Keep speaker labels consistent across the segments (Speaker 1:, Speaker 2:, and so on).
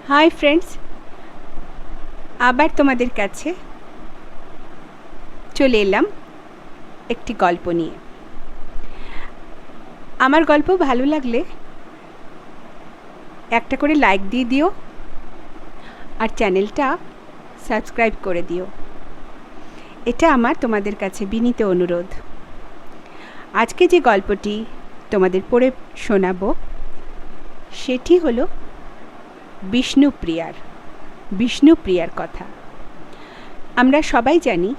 Speaker 1: Hi friends, আবার তোমাদের কাছে চলে এলাম একটি গল্প নিয়ে। আমার গল্প ভালো লাগলে একটা করে লাইক দিয়ে দিও আর চ্যানেলটা সাবস্ক্রাইব করে দিও। এটা আমার তোমাদের কাছে বিনীত অনুরোধ। আজকে যে গল্পটি তোমাদের পড়ে শোনাবো সেটি হলো বিষ্ণুপ্রিয়ার কথা। আমরা সবাই জানি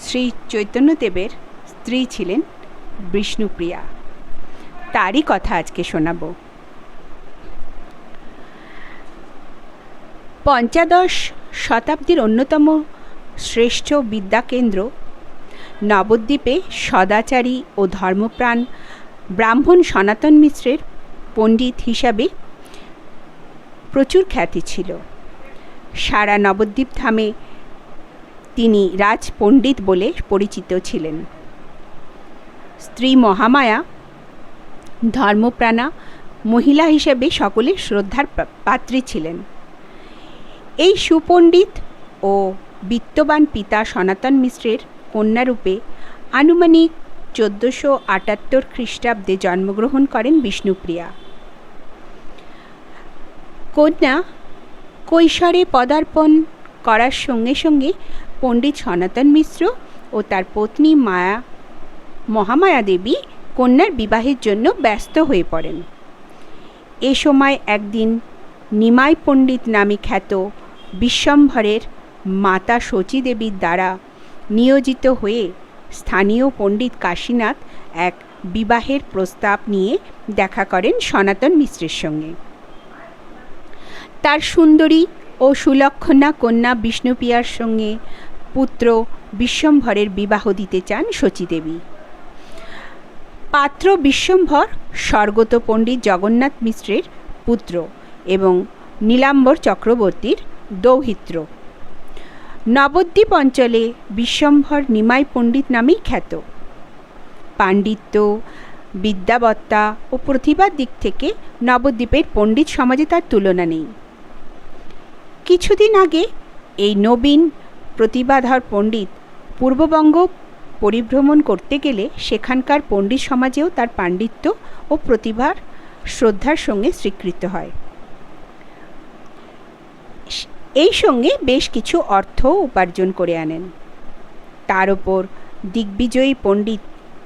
Speaker 1: শ্রী চৈতন্যদেবের স্ত্রী ছিলেন বিষ্ণুপ্রিয়া। তারই কথা আজকে শোনাবো। পঞ্চদশ শতাব্দীর অন্যতম শ্রেষ্ঠ বিদ্যাকেন্দ্র নবদ্বীপে সদাচারী ও ধর্মপ্রাণ ব্রাহ্মণ সনাতন মিশ্রের পণ্ডিত হিসাবে প্রচুর খ্যাতি ছিল। সারা নবদ্বীপ ধামে তিনি রাজপণ্ডিত বলে পরিচিত ছিলেন। স্ত্রী মহামায়া ধর্মপ্রাণা মহিলা হিসেবে সকলের শ্রদ্ধার পাত্রী ছিলেন। এই সুপণ্ডিত ও বিত্তবান পিতা সনাতন মিশ্রের কন্যারূপে আনুমানিক 1478 খ্রিস্টাব্দে জন্মগ্রহণ করেন বিষ্ণুপ্রিয়া। কন্যা কৈশোরে পদার্পণ করার সঙ্গে সঙ্গে পণ্ডিত সনাতন মিশ্র ও তার পত্নী মহামায়া দেবী কন্যার বিবাহের জন্য ব্যস্ত হয়ে পড়েন। এ সময় একদিন নিমাই পণ্ডিত নামে খ্যাত বিশ্বম্ভরের মাতা শচী দেবীর দ্বারা নিয়োজিত হয়ে স্থানীয় পণ্ডিত কাশীনাথ এক বিবাহের প্রস্তাব নিয়ে দেখা করেন সনাতন মিশ্রের সঙ্গে। তার সুন্দরী ও সুলক্ষণা কন্যা বিষ্ণুপ্রিয়ার সঙ্গে পুত্র বিশ্বম্ভরের বিবাহ দিতে চান শচীদেবী। পাত্র বিশ্বম্ভর স্বর্গত পণ্ডিত জগন্নাথ মিশ্রের পুত্র এবং নীলাম্বর চক্রবর্তীর দৌহিত্র। নবদ্বীপ অঞ্চলে বিশ্বম্ভর নিমাই পণ্ডিত নামেই খ্যাত। পাণ্ডিত্য, বিদ্যাবত্তা ও প্রতিভার দিক থেকে নবদ্বীপের পণ্ডিত সমাজে তার তুলনা নেই। কিছুদিন আগে এই নবীন প্রতিভাধর পণ্ডিত পূর্ববঙ্গ পরিভ্রমণ করতে গেলে সেখানকার পণ্ডিত সমাজেও তার পাণ্ডিত্য ও প্রতিভার শ্রদ্ধার সঙ্গে স্বীকৃত হয়। এই সঙ্গে বেশ কিছু অর্থ উপার্জন করে আনেন। তার ওপর দিগ্বিজয়ী পণ্ডিত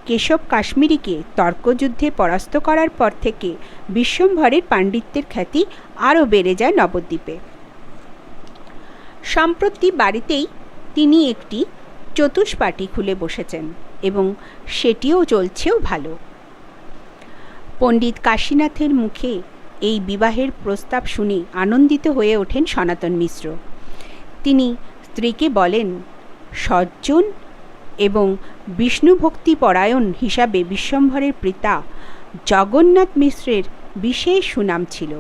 Speaker 1: কেশব কাশ্মীরিকে তর্কযুদ্ধে পরাস্ত করার পর থেকে বিশ্বম্ভরের পাণ্ডিত্যের খ্যাতি আরও বেড়ে যায় নবদ্বীপে। সম্প্রতি বাড়িতেই তিনি একটি চতুষ্পাটি খুলে বসেছেন এবং সেটিও চলছেও ভালো। পণ্ডিত কাশীনাথের মুখে এই বিবাহের প্রস্তাব শুনে আনন্দিত হয়ে ওঠেন সনাতন মিশ্র। তিনি স্ত্রীকে বলেন, সজ্জন এবং বিষ্ণুভক্তি পরায়ণ হিসাবে বিশ্বম্ভরের পিতা জগন্নাথ মিশ্রের বিশেষ সুনাম ছিল।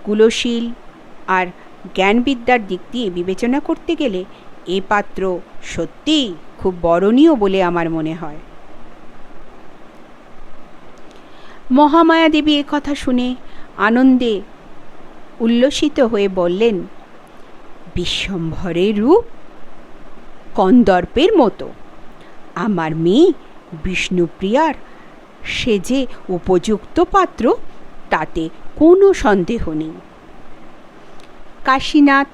Speaker 1: কুলশীল আর জ্ঞানবিদ্যার দিক দিয়ে বিবেচনা করতে গেলে এ পাত্র সত্যিই খুব বরণীয় বলে আমার মনে হয়। মহামায়া দেবী এ কথা শুনে আনন্দে উল্লসিত হয়ে বললেন, বিশ্বম্ভরের রূপ কন্দর্পের মতো। আমার মেয়ে বিষ্ণুপ্রিয়ার সে যে উপযুক্ত পাত্র তাতে কোনো সন্দেহ নেই। কাশীনাথ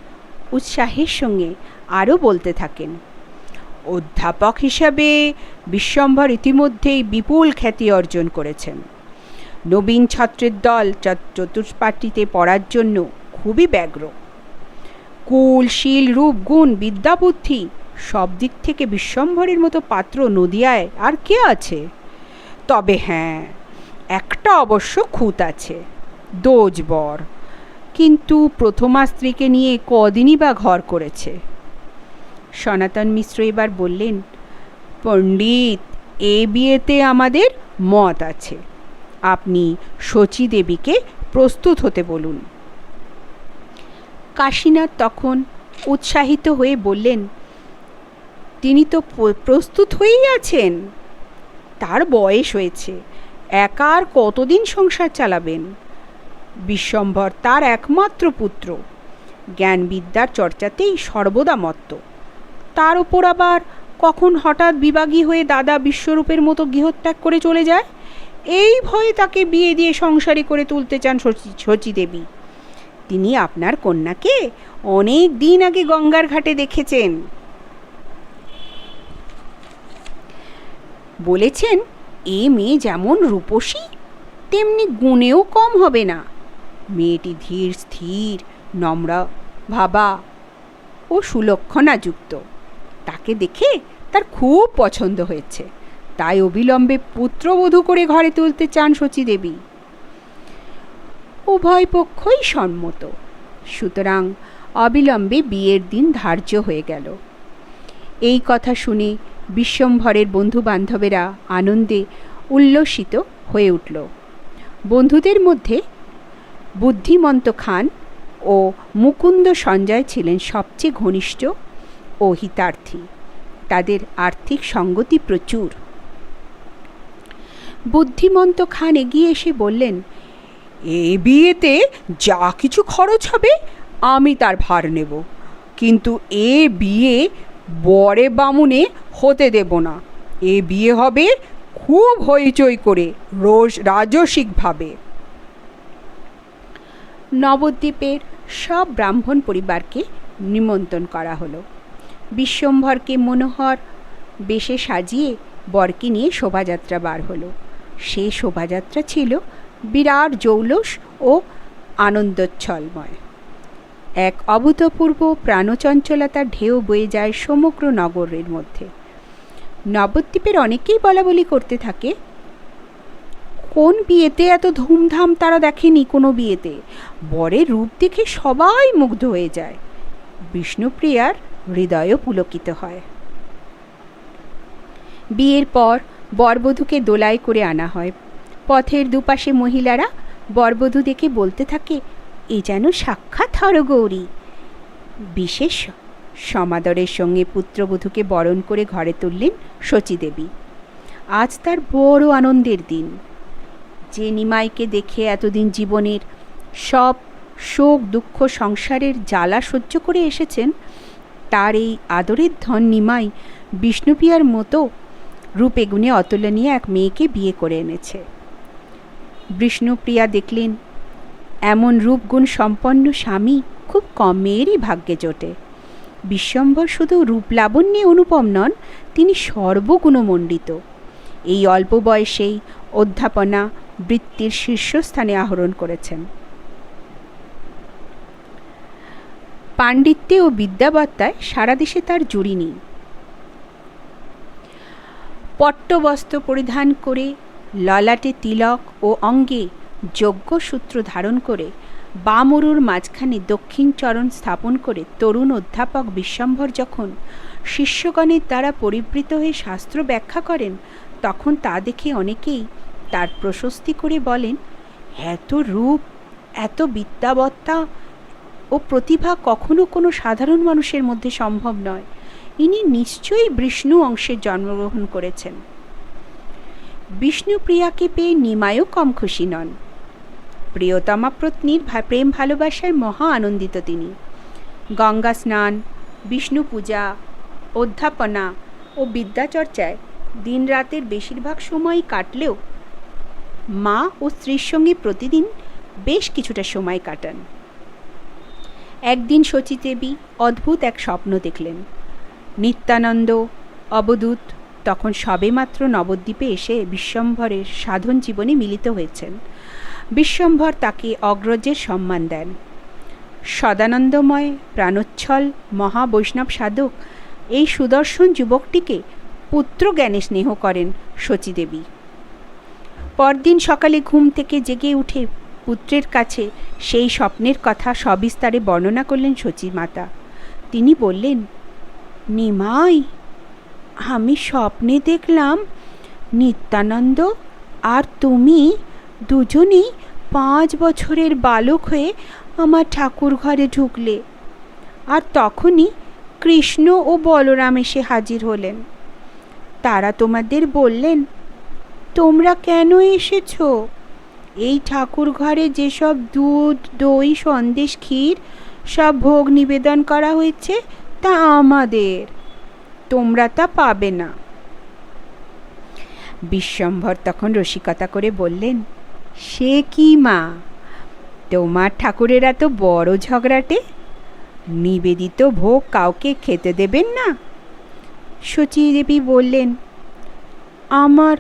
Speaker 1: উৎসাহের সঙ্গে আরও বলতে থাকেন, অধ্যাপক হিসাবে বিশ্বম্ভর ইতিমধ্যেই বিপুল খ্যাতি অর্জন করেছেন। নবীন ছাত্রের দল চতুষ্পাটিতে পড়ার জন্য খুবই ব্যগ্র। কুল, শীল, রূপ, গুণ, বিদ্যা, বুদ্ধি সব দিক থেকে বিশ্বম্ভরের মতো পাত্র নদিয়ায় আর কে আছে? তবে হ্যাঁ, একটা অবশ্য খুঁত আছে, দোজবর। কিন্তু প্রথমা স্ত্রীকে নিয়ে কদিনই বা ঘর করেছে। সনাতন মিশ্র এবার বললেন, পণ্ডিত, এ বিয়েতে আমাদের মত আছে। আপনি শচী দেবীকে প্রস্তুত হতে বলুন। কাশীনাথ তখন উৎসাহিত হয়ে বললেন, তিনি তো প্রস্তুত হয়েই আছেন। তার বয়স হয়েছে, একা আর কতদিন সংসার চালাবেন? বিশ্বম্ভর তার একমাত্র পুত্র, জ্ঞান বিদ্যার চর্চাতেই সর্বদা মত্ত। তার ওপর আবার কখন হঠাৎ বিভাগী হয়ে দাদা বিশ্বরূপের মতো গৃহত্যাগ করে চলে যায়, এই ভয়ে তাকে বিয়ে দিয়ে সংসারী করে তুলতে চান শচীদেবী। তিনি আপনার কন্যাকে অনেক দিন আগে গঙ্গার ঘাটে দেখেছেন। বলেছেন, এ মেয়ে যেমন রূপসী তেমনি গুণেও কম হবে না। মেয়েটি ধীর স্থির, নম্রা ভাবা ও সুলক্ষণাযুক্ত। তাকে দেখে তার খুব পছন্দ হয়েছে, তাই অবিলম্বে পুত্রবধূ করে ঘরে তুলতে চান শচীদেবী। উভয় পক্ষই সম্মত, সুতরাং অবিলম্বে বিয়ের দিন ধার্য হয়ে গেল। এই কথা শুনে বিশ্বম্ভরের বন্ধু বান্ধবেরা আনন্দে উল্লসিত হয়ে উঠল। বন্ধুদের মধ্যে বুদ্ধিমন্ত খান ও মুকুন্দ সঞ্জয় ছিলেন সবচেয়ে ঘনিষ্ঠ ও হিতার্থী। তাদের আর্থিক সঙ্গতি প্রচুর। বুদ্ধিমন্ত খান এগিয়ে এসে বললেন, এ বিয়েতে যা কিছু খরচ হবে আমি তার ভার নেব, কিন্তু এ বিয়ে বরে বামুনে হতে দেব না। এ বিয়ে হবে খুব হইচই করে, রাজসিকভাবে। নবদ্বীপের সব ব্রাহ্মণ পরিবারকে নিমন্ত্রণ করা হলো। বিশ্বম্ভরকে মনোহর বেশে সাজিয়ে বরকে নিয়ে শোভাযাত্রা বার হলো। সে শোভাযাত্রা ছিল বিরাট জৌলস ও আনন্দোচ্ছলময়। এক অভূতপূর্ব প্রাণচঞ্চলতার ঢেউ বয়ে যায় সমগ্র নগরের মধ্যে। নবদ্বীপের অনেকেই বলাবলি করতে থাকে, কোন বিয়েতে এত ধুমধাম তারা দেখেনি কোনো বিয়েতে। বরের রূপ দেখে সবাই মুগ্ধ হয়ে যায়। বিষ্ণুপ্রিয়ার হৃদয়ও পুলকিত হয়। বিয়ের পর বরবধূকে দোলায় করে আনা হয়। পথের দুপাশে মহিলারা বরবধূ দেখে বলতে থাকে, এ যেন সাক্ষাৎ হরগৌরী। বিশেষ সমাদরের সঙ্গে পুত্রবধূকে বরণ করে ঘরে তুললেন শচীদেবী। আজ তার বড় আনন্দের দিন। যে নিমাইকে দেখে এতদিন জীবনের সব শোক দুঃখ সংসারের জ্বালা সহ্য করে এসেছেন, তার এই আদরের ধন নিমাই বিষ্ণুপ্রিয়ার মতো রূপে গুণে অতুলনীয় এক মেয়েকে বিয়ে করে এনেছে। বিষ্ণুপ্রিয়া দেখলেন, এমন রূপগুণ সম্পন্ন স্বামী খুব কম মেয়েরই ভাগ্যে জোটে। বিশ্বম্ভর শুধু রূপলাবণ্যে অনুপম নন, তিনি সর্বগুণমণ্ডিত। এই অল্প বয়সেই অধ্যাপনা বৃত্তির শীর্ষস্থানে আহরণ করেছেন। পাণ্ডিত্যে ও বিদ্যাবত্তায় সারা দেশে তার জুড়ি নেই। পট্টবস্ত্র পরিধান করে, ললাটে তিলক ও অঙ্গে যজ্ঞসূত্র ধারণ করে, বামরুর মাঝখানে দক্ষিণ চরণ স্থাপন করে তরুণ অধ্যাপক বিশ্বম্ভর যখন শিষ্যগণের দ্বারা পরিবৃত হয়ে শাস্ত্র ব্যাখ্যা করেন, তখন তা দেখে অনেকেই তার প্রশস্তি করে বলেন, এত রূপ, এত বিদ্যাবত্তা ও প্রতিভা কখনো কোনো সাধারণ মানুষের মধ্যে সম্ভব নয়। ইনি নিশ্চয়ই বিষ্ণু অংশে জন্মগ্রহণ করেছেন। বিষ্ণুপ্রিয়াকে পেয়ে নিমাইও কম খুশি নন। প্রিয়তমা পত্নীর প্রেম ভালোবাসায় মহা আনন্দিত তিনি। গঙ্গা স্নান, বিষ্ণু পূজা, অধ্যাপনা ও বিদ্যাচর্চায় দিন রাতের বেশিরভাগ সময়ই কাটলেও মা ও স্ত্রীর সঙ্গে প্রতিদিন বেশ কিছুটা সময় কাটান। একদিন শচীদেবী অদ্ভুত এক স্বপ্ন দেখলেন। নিত্যানন্দ, অবধূত তখন সবেমাত্র নবদ্বীপে এসে বিশ্বম্ভরের সাধন জীবনে মিলিত হয়েছেন। বিশ্বম্ভর তাকে অগ্রজের সম্মান দেন। সদানন্দময় প্রাণোচ্ছল মহাবৈষ্ণব সাধক এই সুদর্শন যুবকটিকে পুত্র জ্ঞানে স্নেহ করেন শচীদেবী। পরদিন সকালে ঘুম থেকে জেগে উঠে পুত্রের কাছে সেই স্বপ্নের কথা সবিস্তারে বর্ণনা করলেন শচীমাতা। তিনি বললেন, নিমাই, আমি স্বপ্নে দেখলাম নিত্যানন্দ আর তুমি দুজনেই 5 বছরের বালক হয়ে আমার ঠাকুর ঘরে ঢুকলে, আর তখনই কৃষ্ণ ও বলরাম এসে হাজির হলেন। তারা তোমাদের বললেন, তোমরা কেন এসেছো? এই ঠাকুর ঘরে যেসব দুধ, দই, সন্দেশ, ক্ষীর সব ভোগ নিবেদন করা হয়েছে তা আমাদের, তোমরা তা পাবে না। বিশ্বম্ভর তখন রসিকতা করে বললেন, সে কি মা, তোমার ঠাকুরের এত বড় ঝগড়াটে, নিবেদিত ভোগ কাউকে খেতে দেবেন না? শচীদেবী বললেন, আমার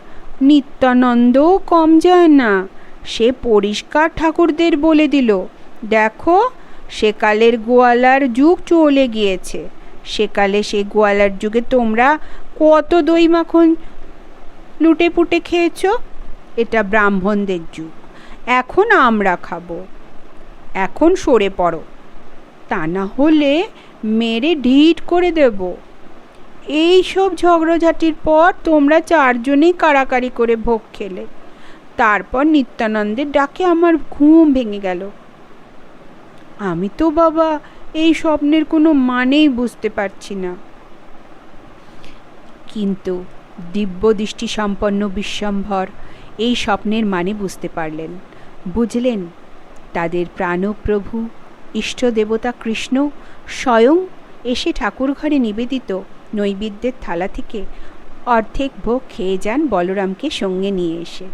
Speaker 1: নিত্যানন্দও কম যায় না, সে পরিষ্কার ঠাকুরদের বলে দিল, দেখো সেকালের গোয়ালার যুগ চলে গিয়েছে, সেকালে সে গোয়ালার যুগে তোমরা কত দই মাখন লুটে পুটে খেয়েছ, এটা ব্রাহ্মণদের যুগ, এখন আমরা খাবো, এখন সরে পড়ো, তা না হলে মেরে ঢিট করে দেব। এই সব ঝগড়াঝাটির পর তোমরা চারজনেই কাড়াকাড়ি করে ভোগ খেলে, তারপর নিত্যানন্দের ডাকে আমার ঘুম ভেঙে গেল। আমি তো বাবা এই স্বপ্নের কোনো মানেই বুঝতে পারছি না। কিন্তু দিব্য দৃষ্টি সম্পন্ন বিশ্বম্ভর এই স্বপ্নের মানে বুঝতে পারলেন। বুঝলেন তাদের প্রাণপ্রভু ইষ্ট দেবতা কৃষ্ণ স্বয়ং এসে ঠাকুর ঘরে নিবেদিত নৈবেদ্যের থালা থেকে অর্ধেক ভোগ খেয়ে যান বলরামকে সঙ্গে নিয়ে এসে।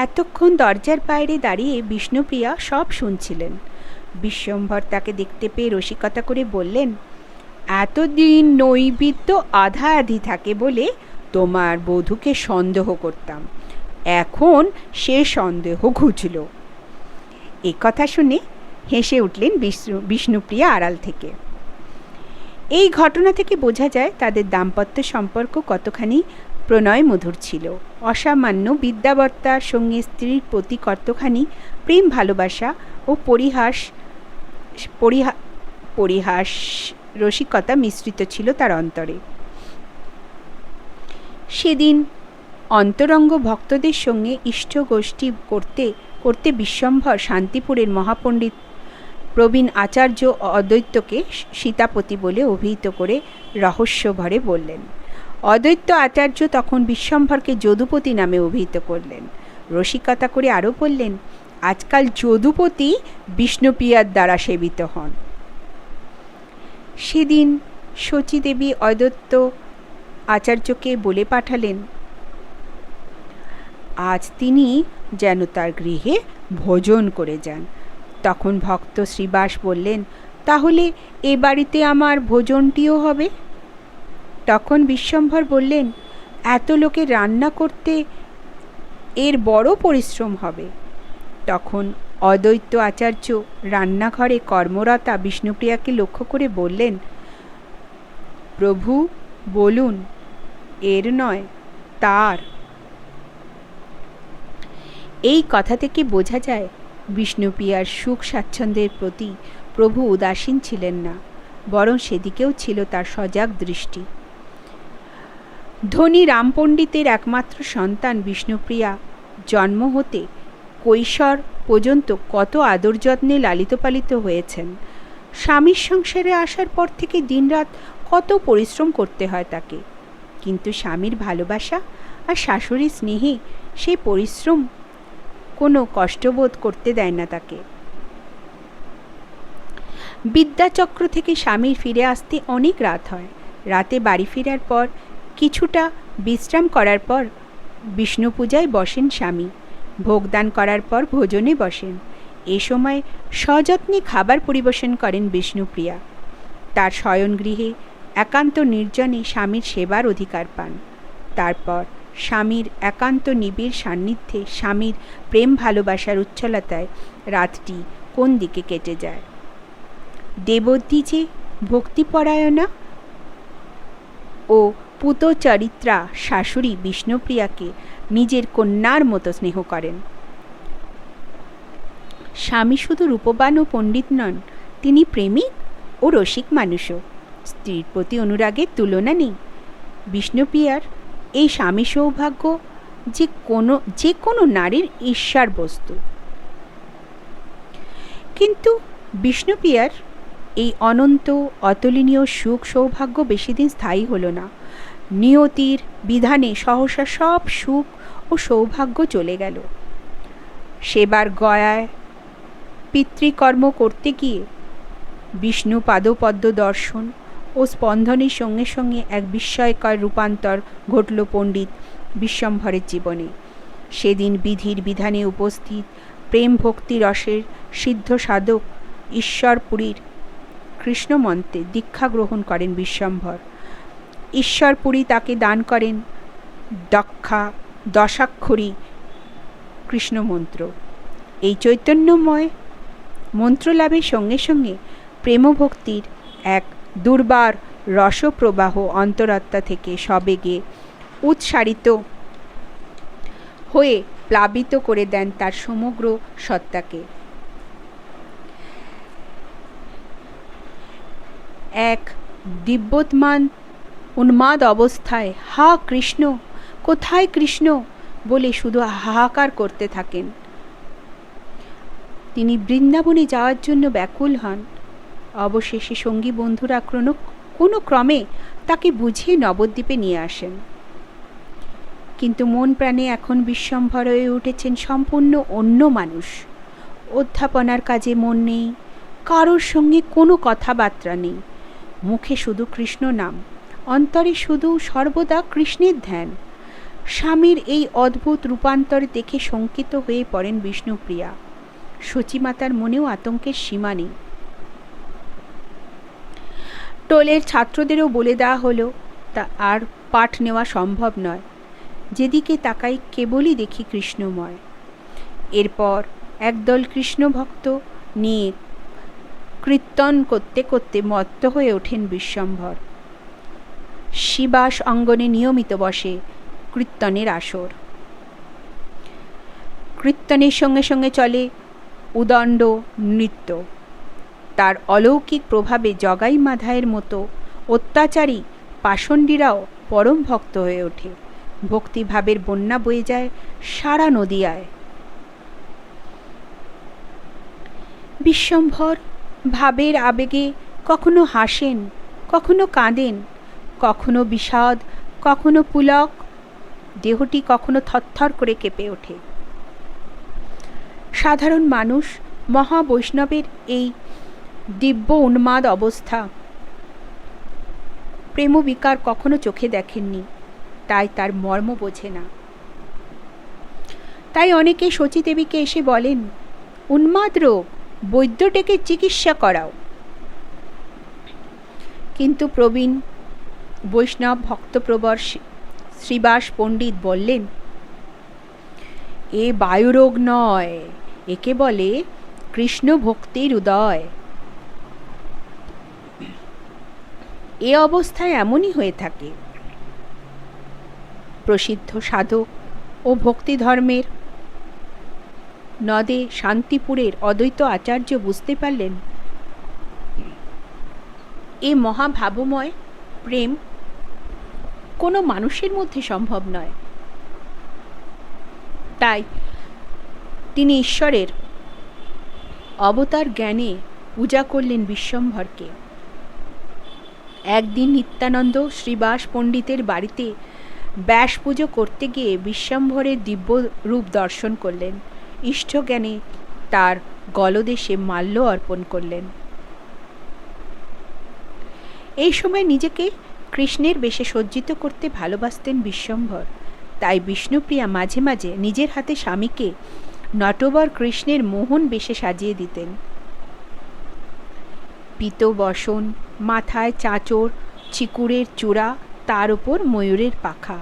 Speaker 1: এতক্ষণ দরজার বাইরে দাঁড়িয়ে বিষ্ণুপ্রিয়া সব শুনছিলেন। বিশ্বম্ভর তাকে দেখতে পেয়ে রসিকতা করে বললেন, এতদিন নৈবেদ্য আধা আধি থাকে বলে তোমার বধূকে সন্দেহ করতাম, এখন সে সন্দেহ ঘুচল। এ কথা শুনে হেসে উঠলেন বিষ্ণুপ্রিয়া আড়াল থেকে। এই ঘটনা থেকে বোঝা যায় তাদের দাম্পত্য সম্পর্ক কতখানি প্রণয় মধুর ছিল। অসামান্য বিদ্যাবর্তার সঙ্গে স্ত্রীর প্রতি কতখানি প্রেম ভালোবাসা ও পরিহাস রসিকতা মিশ্রিত ছিল তার অন্তরে। সেদিন অন্তরঙ্গ ভক্তদের সঙ্গে ইষ্ট গোষ্ঠী করতে করতে বিশ্বম্ভর শান্তিপুরের মহাপণ্ডিত প্রবীণ আচার্য অদ্বৈতকে সীতাপতি বলে অভিহিত করে রহস্যভরে বললেন। অদ্বৈত আচার্য তখন বিশ্বম্ভরকে যদুপতি নামে অভিহিত করলেন। রসিকতা করে আরও বললেন, আজকাল যদুপতি বিষ্ণুপ্রিয়ার দ্বারা সেবিত হন। সেদিন শচীদেবী অদ্বৈত আচার্যকে বলে পাঠালেন, আজ তিনি যেন তার গৃহে ভোজন করে যান। তখন ভক্ত শ্রীবাস বললেন, তাহলে এ বাড়িতে আমার ভোজনটিও হবে? তখন বিশ্বম্ভর বললেন, এত লোকে রান্না করতে এর বড় পরিশ্রম হবে। তখন অদ্বৈত আচার্য রান্নাঘরে কর্মরতা বিষ্ণুপ্রিয়াকে লক্ষ্য করে বললেন, প্রভু বলুন, এর নয় তার। এই কথা থেকে বোঝা যায় বিষ্ণুপ্রিয়ার সুখ স্বাচ্ছন্দ্যের প্রতি প্রভু উদাসীন ছিলেন না, বরং সেদিকেও ছিল তার সজাগ দৃষ্টি। ধনী রামপণ্ডিতের একমাত্র সন্তান বিষ্ণুপ্রিয়া জন্ম হতে কৈশোর পর্যন্ত কত আদর যত্নে লালিত পালিত হয়েছেন। স্বামীর সংসারে আসার পর থেকে দিনরাত কত পরিশ্রম করতে হয় তাকে, কিন্তু স্বামীর ভালোবাসা আর শাশুড়ির স্নেহে সেই পরিশ্রম কোনো কষ্টবোধ করতে দেয় না তাকে। বিদ্যাচক্র থেকে স্বামীর ফিরে আসতে অনেক রাত হয়। রাতে বাড়ি ফেরার পর কিছুটা বিশ্রাম করার পর বিষ্ণু পূজায় বসেন স্বামী। ভোগদান করার পর ভোজনে বসেন। এ সময় সযত্নে খাবার পরিবেশন করেন বিষ্ণুপ্রিয়া। তার শয়নগৃহে একান্ত নির্জনে স্বামীর সেবার অধিকার পান। তারপর স্বামীর একান্ত নিবিড় সান্নিধ্যে স্বামীর প্রেম ভালোবাসার উচ্ছলতায় রাতটি কোন দিকে কেটে যায়। দেবতী যে ভক্তিপরায়ণা ও পুতচরিত্রা শাশুড়ি বিষ্ণুপ্রিয়াকে নিজের কন্যার মতো স্নেহ করেন। স্বামী শুধু রূপবান ও পণ্ডিত নন, তিনি প্রেমিক ও রসিক মানুষও। স্ত্রীর প্রতি অনুরাগের তুলনা নেই। বিষ্ণুপ্রিয়ার এই স্বামী সৌভাগ্য যে কোনো নারীর ঈর্ষার বস্তু। কিন্তু বিষ্ণুপ্রিয়ার এই অনন্ত অতুলনীয় সুখ সৌভাগ্য বেশিদিন স্থায়ী হলো না। নিয়তির বিধানে সহসা সব সুখ ও সৌভাগ্য চলে গেল। সেবার গয়ায় পিতৃকর্ম করতে গিয়ে বিষ্ণু পাদপদ্ম দর্শন ও স্পন্দনের সঙ্গে সঙ্গে এক বিস্ময়কর রূপান্তর ঘটল পণ্ডিত বিশ্বম্ভরের জীবনে। সেদিন বিধির বিধানে উপস্থিত প্রেম ভক্তি রসের সিদ্ধ সাধক ঈশ্বরপুরীর কৃষ্ণমন্ত্রে দীক্ষা গ্রহণ করেন বিশ্বম্ভর। ঈশ্বরপুরী তাকে দান করেন দশাক্ষরী কৃষ্ণমন্ত্র। এই চৈতন্যময় মন্ত্রলাভের সঙ্গে সঙ্গে প্রেমভক্তির এক দুর্বার রসপ্রবাহ অন্তরাত্মা থেকে সবেগে উৎসারিত হয়ে প্লাবিত করে দেন তার সমগ্র সত্তাকে। এক দিব্যোৎমান উন্মাদ অবস্থায় হা কৃষ্ণ, কোথায় কৃষ্ণ বলে শুধু হাহাকার করতে থাকেন। তিনি বৃন্দাবনে যাওয়ার জন্য ব্যাকুল হন। অবশেষে সঙ্গী বন্ধুরা কোনো ক্রমে তাকে বুঝিয়ে নবদ্বীপে নিয়ে আসেন। কিন্তু মন প্রাণে এখন বিশ্বম্ভর হয়ে উঠেছেন সম্পূর্ণ অন্য মানুষ। অধ্যাপনার কাজে মন নেই, কারোর সঙ্গে কোনো কথাবার্তা নেই, মুখে শুধু কৃষ্ণ নাম, অন্তরে শুধু সর্বদা কৃষ্ণের ধ্যান। স্বামীর এই অদ্ভুত রূপান্তর দেখে শঙ্কিত হয়ে পড়েন বিষ্ণুপ্রিয়া। সচিমাতার মনেও আতঙ্কের সীমা নেই। টোলের ছাত্রদেরও বলে দেওয়া হলো তা আর পাঠ নেওয়া সম্ভব নয়। যেদিকে তাকাই কেবলই দেখি কৃষ্ণময়। এরপর একদল কৃষ্ণভক্ত নিয়ে কীর্তন করতে করতে মত্ত হয়ে ওঠেন বিশ্বম্ভর। শিবাস অঙ্গনে নিয়মিত বসে কীর্তনের আসর। কীর্তনের সঙ্গে সঙ্গে চলে উদণ্ড নৃত্য। তার অলৌকিক প্রভাবে জগাই মাধায়ের মতো অত্যাচারী পাষণ্ডীরাও পরম ভক্ত হয়ে ওঠে। ভক্তিভাবের বন্যা বয়ে যায় সারা নদিয়ায়। বিশ্বম্ভর ভাবের আবেগে কখনো হাসেন, কখনো কাঁদেন, কখনো বিষাদ, কখনো পুলক। দেহটি কখনো থরথর করে কেঁপে ওঠে। সাধারণ মানুষ মহাবৈষ্ণবের এই দিব্য উন্মাদ অবস্থা, প্রেমবিকার কখনো চোখে দেখেননি, তাই তার মর্ম বোঝে না। তাই অনেকে শচীদেবীকে এসে বলেন, উন্মাদ রোগ, বৈদ্য ডেকে চিকিৎসা করাও। কিন্তু প্রবীণ বৈষ্ণব ভক্তপ্রবর শ্রীবাস পণ্ডিত বললেন, এ বায়ুরোগ নয়, একে বলে কৃষ্ণ ভক্তির উদয়। এ অবস্থায় এমনই হয়ে থাকে। প্রসিদ্ধ সাধক ও ভক্তিধর্মের নদে শান্তিপুরের অদ্বৈত আচার্য বুঝতে পারলেন এ মহাভাবময় প্রেম কোনো মানুষের মধ্যে সম্ভব নয়। তাই তিনি ঈশ্বরের অবতার জ্ঞানে পূজা করলেন বিশ্বম্ভরকে। একদিন নিত্যানন্দ শ্রীবাস পণ্ডিতের বাড়িতে ব্যাস পুজো করতে গিয়ে বিশ্বম্ভরের দিব্য রূপ দর্শন করলেন। ইষ্টজ্ঞানে তার গলদেশে মাল্য অর্পণ করলেন। এই সময় নিজেকে কৃষ্ণের বেশে সজ্জিত করতে ভালোবাসতেন বিশ্বম্ভর। তাই বিষ্ণুপ্রিয়া মাঝে মাঝে নিজের হাতে স্বামীকে নটবর কৃষ্ণের মোহন বেশে সাজিয়ে দিতেন। পীত বসন, মাথায় চাঁচর, চিকুরের চূড়া, তার উপর ময়ূরের পাখা,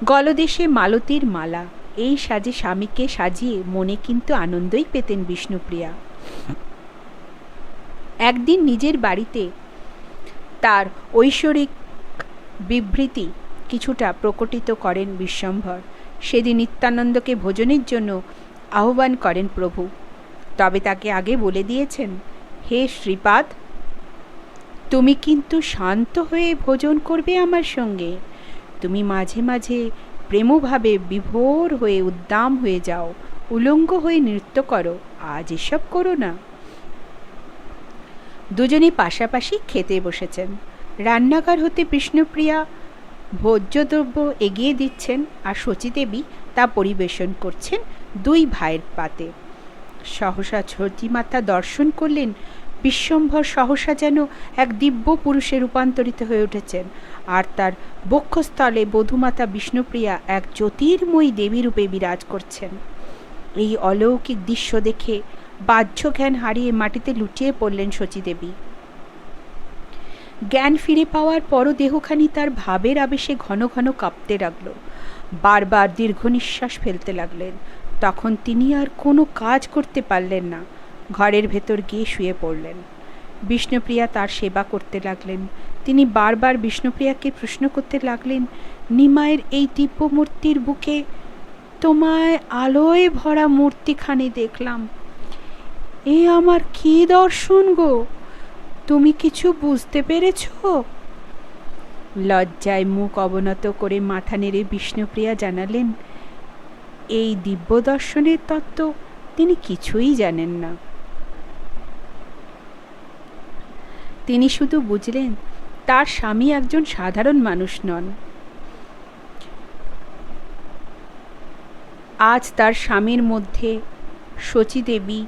Speaker 1: গলদেশে মালতীর মালা, এই সাজে স্বামীকে সাজিয়ে মনে কিন্তু আনন্দই পেতেন বিষ্ণুপ্রিয়া। একদিন নিজের বাড়িতে তার ঐশ্বরিক বিবৃতি কিছুটা প্রকটিত করেন বিশ্বম্ভর। সেদিন নিত্যানন্দকে ভোজনের জন্য আহ্বান করেন প্রভু। তবে তাকে আগে বলে দিয়েছেন, হে শ্রীপাদ, তুমি কিন্তু শান্ত হয়ে ভোজন করবে আমার সঙ্গে। তুমি মাঝে মাঝে প্রেমভাবে বিভোর হয়ে উদ্দাম হয়ে যাও, উলঙ্গ হয়ে নৃত্য করো, আজ এসব করো না। দুজনে পাশাপাশি খেতে বসেছেন। রান্নাঘর হতে বিষ্ণুপ্রিয়া ভোজ্যদ্রব্য এগিয়ে দিচ্ছেন আর শচীদেবী তা পরিবেশন করছেন দুই ভাইয়ের পাতে। সহসা সতীমাতা দর্শন করলেন বিশ্বম্ভর সহসা যেন এক দিব্য পুরুষে রূপান্তরিত হয়ে উঠেছেন, আর তার বক্ষস্থলে বধূমাতা বিষ্ণুপ্রিয়া এক জ্যোতির্ময়ী দেবীরূপে বিরাজ করছেন। এই অলৌকিক দৃশ্য দেখে বাহ্য জ্ঞান হারিয়ে মাটিতে লুটিয়ে পড়লেন শচীদেবী। জ্ঞান ফিরে পাওয়ার পরও দেহখানি তার ভাবের আবেশে ঘন ঘন কাঁপতে লাগল। বারবার দীর্ঘ নিঃশ্বাস ফেলতে লাগলেন। তখন তিনি আর কোনো কাজ করতে পারলেন না, ঘরের ভেতর গিয়ে শুয়ে পড়লেন। বিষ্ণুপ্রিয়া তার সেবা করতে লাগলেন। তিনি বারবার বিষ্ণুপ্রিয়াকে প্রশ্ন করতে লাগলেন, নিমাইয়ের এই দিব্য মূর্তির বুকে তোমায় আলোয় ভরা মূর্তিখানি দেখলাম, এ আমার কি দর্শন গো, তুমি কিছু বুঝতে পেরেছ? লজ্জায় মুখ অবনত করে মাথা নেড়ে বিষ্ণুপ্রিয়া জানালেন, এই দিব্য দর্শনের তত্ত্ব তিনি কিছুই জানেন না। তিনি শুধু বুঝলেন তার স্বামী একজন সাধারণ মানুষ নন। আজ তার স্বামীর মধ্যে শচীদেবী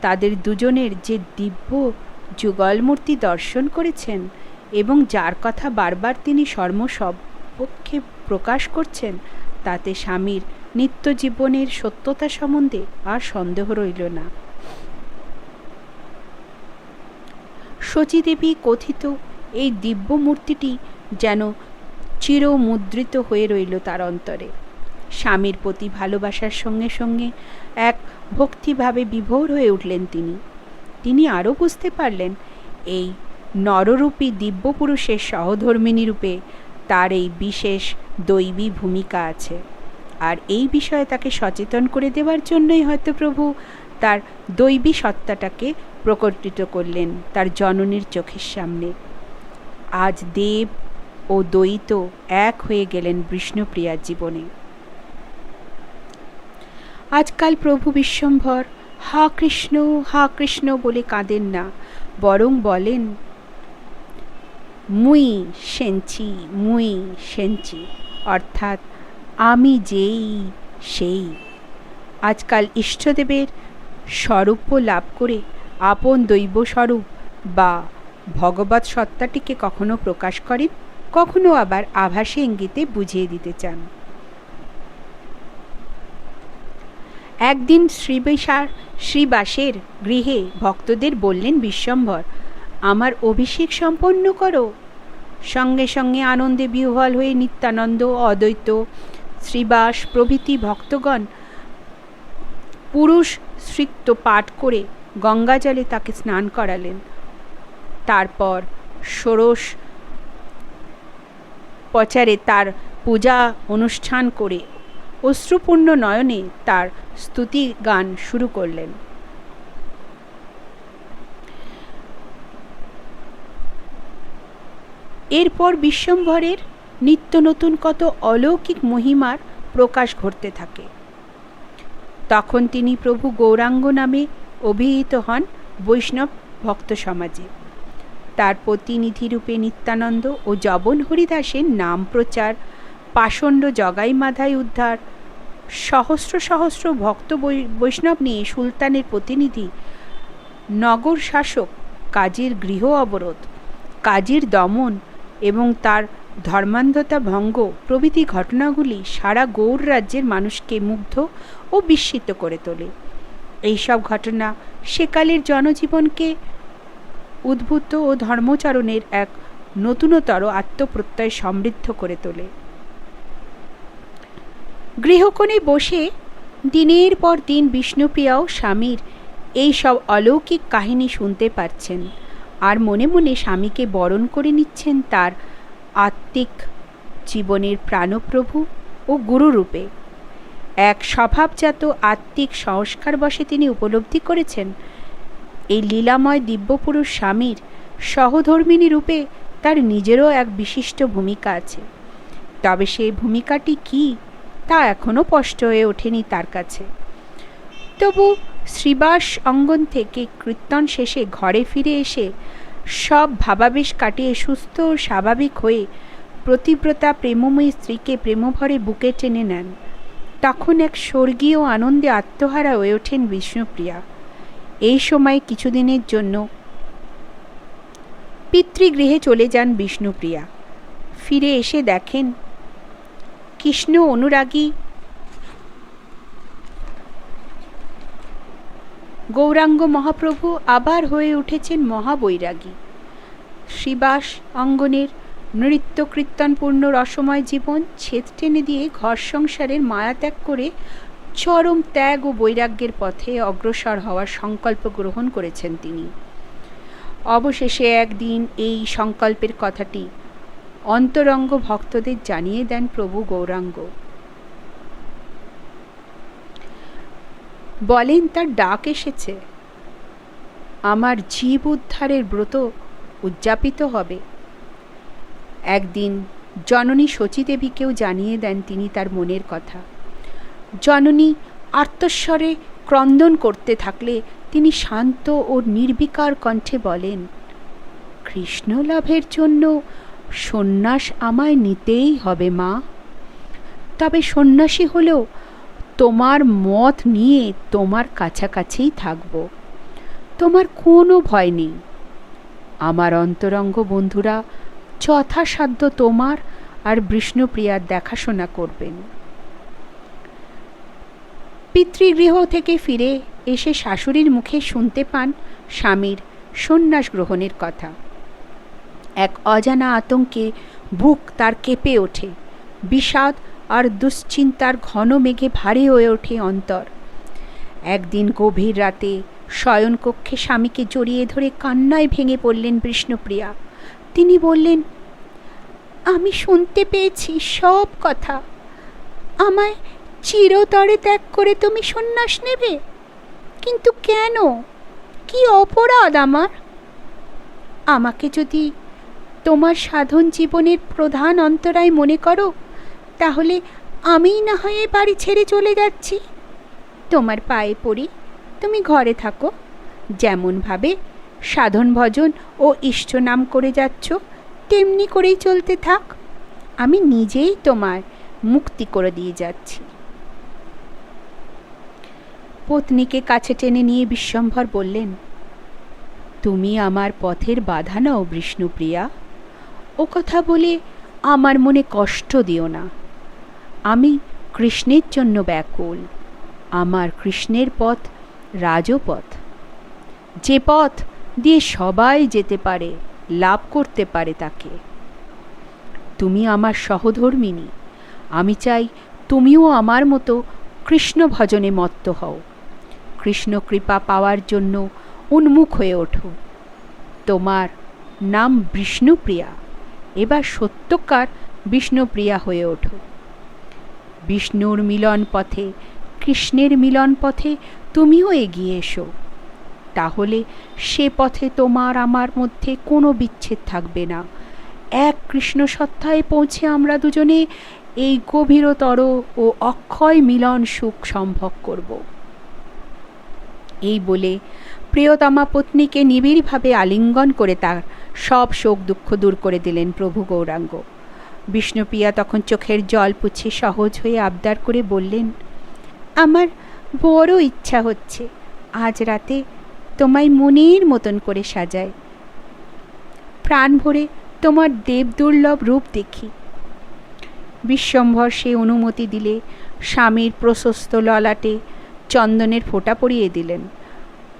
Speaker 1: তাদের দুজনের যে দিব্য যুগলমূর্তি দর্শন করেছেন এবং যার কথা বারবার তিনি সর্বসপক্ষে প্রকাশ করছেন, তাতে স্বামীর নিত্য জীবনের সত্যতা সম্বন্ধে আর সন্দেহ রইল না। শচীদেবী কথিত এই দিব্য মূর্তিটি যেন চিরমুদ্রিত হয়ে রইল তার অন্তরে। স্বামীর প্রতি ভালোবাসার সঙ্গে সঙ্গে এক ভক্তিভাবে বিভোর হয়ে উঠলেন তিনি আরও বুঝতে পারলেন এই নররূপী দিব্য পুরুষের সহধর্মিণী রূপে তার এই বিশেষ দৈবী ভূমিকা আছে, আর এই বিষয়ে তাকে সচেতন করে দেওয়ার জন্যই হয়তো প্রভু তার দৈবী সত্তাটাকে প্রকটিত করলেন তার জননীর চোখের সামনে। আজ দেব ও দ্বৈত এক হয়ে গেলেন বিষ্ণুপ্রিয়ার জীবনে। আজকাল প্রভু বিশ্বম্ভর হা কৃষ্ণ বলে কাঁদেন না, বরং বলেন মুই সেঞ্চি, অর্থাৎ আমি যেই সেই। আজকাল ইষ্টদেবের স্বরূপ লাভ করে আপন দৈব স্বরূপ বা ভগবৎ সত্তাটিকে কখনো প্রকাশ করেন, কখনো আবার আভাসে ইঙ্গিতে বুঝিয়ে দিতে চান। একদিন শ্রীবাসের গৃহে ভক্তদের বললেন বিশ্বম্ভর, আমার অভিষেক সম্পন্ন করো। সঙ্গে সঙ্গে আনন্দে বিহ্বল হয়ে নিত্যানন্দ, অদ্বৈত, শ্রীবাস প্রভৃতি ভক্তগণ পুরুষ স্ত্রীত্ব পাঠ করে গঙ্গাজলে তাকে স্নান করালেন। তারপর ষোড়শ পচারে তার পূজা অনুষ্ঠান করে অশ্রুপূর্ণ নয়নে তার স্তুতি গান শুরু করলেন। এরপর বিশ্বম্ভরের নিত্য নতুন কত অলৌকিক মহিমার প্রকাশ ঘটতে থাকে। তখন তিনি প্রভু গৌরাঙ্গ নামে অভিহিত হন বৈষ্ণব ভক্ত সমাজে। তার প্রতিনিধিরূপে নিত্যানন্দ ও জবন হরিদাসের নাম প্রচার, পাষণ্ড জগাই মাধাই উদ্ধার, সহস্র সহস্র ভক্ত বৈষ্ণব নিয়ে সুলতানের প্রতিনিধি, নগর শাসক কাজীর গৃহ অবরোধ, কাজীর দমন এবং তার ধর্মান্ধতা ভঙ্গ প্রভৃতি ঘটনাগুলি সারা গৌড় রাজ্যের মানুষকে মুগ্ধ ও বিস্মিত করে তোলে। এইসব ঘটনা সেকালের জনজীবনকে উদ্ভূত ও ধর্মচারণের এক নতুনতর আত্মপ্রত্যয় সমৃদ্ধ করে তোলে। গৃহকোণে বসে দিনের পর দিন বিষ্ণুপ্রিয়াও স্বামীর এই সব অলৌকিক কাহিনী শুনতে পাচ্ছেন, আর মনে মনে স্বামীকে বরণ করে নিচ্ছেন তার আত্মিক জীবনের প্রাণপ্রভু ও গুরুরূপে। এক স্বভাবজাত আত্মিক সংস্কার বশে তিনি উপলব্ধি করেছেন এই লীলাময় দিব্যপুরুষ স্বামীর সহধর্মিণী রূপে তার নিজেরও এক বিশিষ্ট ভূমিকা আছে। তবে সেই ভূমিকাটি কি তা এখনও স্পষ্ট হয়ে ওঠেনি তার কাছে। তবু শ্রীবাস অঙ্গন থেকে কীর্তন শেষে ঘরে ফিরে এসে সব ভাবাবেশ কাটিয়ে সুস্থ ও স্বাভাবিক হয়ে প্রতিব্রতা প্রেমময়ী স্ত্রীকে প্রেমভরে বুকে টেনে নেন তখন এক স্বর্গীয় আনন্দে আত্মহারা হয়ে ওঠেন বিষ্ণুপ্রিয়া। এই সময় কিছুদিনের জন্য পিতৃগৃহে চলে যান বিষ্ণুপ্রিয়া। ফিরে এসে দেখেন কৃষ্ণ অনুরাগী গৌরাঙ্গ মহাপ্রভু আবার হয়ে উঠেছেন মহাবৈরাগী। শ্রীবাস অঙ্গনের নৃত্য কীর্তনপূর্ণ রসময় জীবন ছেদ টেনে দিয়ে ঘর সংসারের মায়া ত্যাগ করে চরম ত্যাগ ও বৈরাগ্যের পথে অগ্রসর হওয়ার সংকল্প গ্রহণ করেছেন তিনি। অবশেষে একদিন এই সংকল্পের কথাটি অন্তরঙ্গ ভক্তদের জানিয়ে দেন প্রভু গৌরাঙ্গ। বলেন তার ডাক এসেছে, আমার জীব উদ্ধারের ব্রত উদযাপিত হবে। একদিন জননী শচীদেবীকেও জানিয়ে দেন তিনি তার মনের কথা। জননী আর্তস্বরে ক্রন্দন করতে থাকলে তিনি শান্ত ও নির্বিকার কণ্ঠে বলেন, কৃষ্ণ লাভের জন্য সন্ন্যাস আমায় নিতেই হবে মা। তবে সন্ন্যাসী হলেও তোমার মত নিয়ে তোমার কাছাকাছিই থাকব। তোমার কোনো ভয় নেই। আমার অন্তরঙ্গ বন্ধুরা যথাসাধ্য তোমার আর বিষ্ণুপ্রিয়ার দেখাশোনা করবেন। পিতৃগৃহ থেকে ফিরে এসে শাশুড়ির মুখে শুনতে পান স্বামীর সন্ন্যাস গ্রহণের কথা। এক অজানা আতঙ্কে বুক তার কেঁপে ওঠে। বিষাদ আর দুশ্চিন্তার ঘন মেঘে ভারী হয়ে ওঠে অন্তর। একদিন গভীর রাতে শয়নকক্ষে স্বামীকে জড়িয়ে ধরে কান্নায় ভেঙে পড়লেন বিষ্ণুপ্রিয়া। তিনি বললেন, আমি শুনতে পেয়েছি সব কথা। আমায় চিরতরে ত্যাগ করে তুমি সন্ন্যাস নেবে, কিন্তু কেন? কি অপরাধ আমার? আমাকে যদি তোমার সাধন জীবনের প্রধান অন্তরায় মনে করো, তাহলে আমিই না হয় বাড়ি ছেড়ে চলে যাচ্ছি। তোমার পায়ে পড়ি, তুমি ঘরে থাকো। যেমনভাবে সাধন ভজন ও ইষ্ট নাম করে যাচ্ছ, তেমনি করেই চলতে থাক। আমি নিজেই তোমায় মুক্তি করে দিয়ে যাচ্ছি। পত্নীকে কাছে টেনে নিয়ে বিশ্বম্ভর বললেন, তুমি আমার পথের বাধা নাও বিষ্ণুপ্রিয়া। ও কথা বলে আমার মনে কষ্ট দিও না। আমি কৃষ্ণের জন্য ব্যাকুল। আমার কৃষ্ণের পথ রাজপথ, যে পথ দিয়ে সবাই যেতে পারে, লাভ করতে পারে তাকে। তুমি আমার সহধর্মিণী। আমি চাই তুমিও আমার মতো কৃষ্ণ ভজনে মত্ত হও। কৃষ্ণ কৃপা পাওয়ার জন্য উন্মুখ হয়ে ওঠো। তোমার নাম বিষ্ণুপ্রিয়া। এবার সত্যকার বিষ্ণুপ্রিয়া হয়ে ওঠো। বিষ্ণুর মিলন পথে, কৃষ্ণের মিলন পথে তুমিও এগিয়ে এসো। তাহলে সে পথে তোমার আমার মধ্যে কোনো বিচ্ছেদ থাকবে না। এক কৃষ্ণ সত্তায় পৌঁছে আমরা দুজনে এই গভীরতর ও অক্ষয় মিলন সুখ সম্ভব করব। এই বলে প্রিয়তমা পত্নীকে নিবিড়ভাবে আলিঙ্গন করে তার সব শোক দুঃখ দূর করে দিলেন প্রভু গৌরাঙ্গ। বিষ্ণুপ্রিয়া তখন চোখের জল পুছে সহজ হয়ে আবদার করে বললেন, আমার বড় ইচ্ছা হচ্ছে আজ রাতে তোমায় মনের মতন করে সাজায়, প্রাণ ভরে তোমার দেবদুর্লভ রূপ দেখি। বিশ্বম্ভর সে অনুমতি দিলে স্বামীর প্রশস্ত ললাটে চন্দনের ফোঁটা পরিয়ে দিলেন।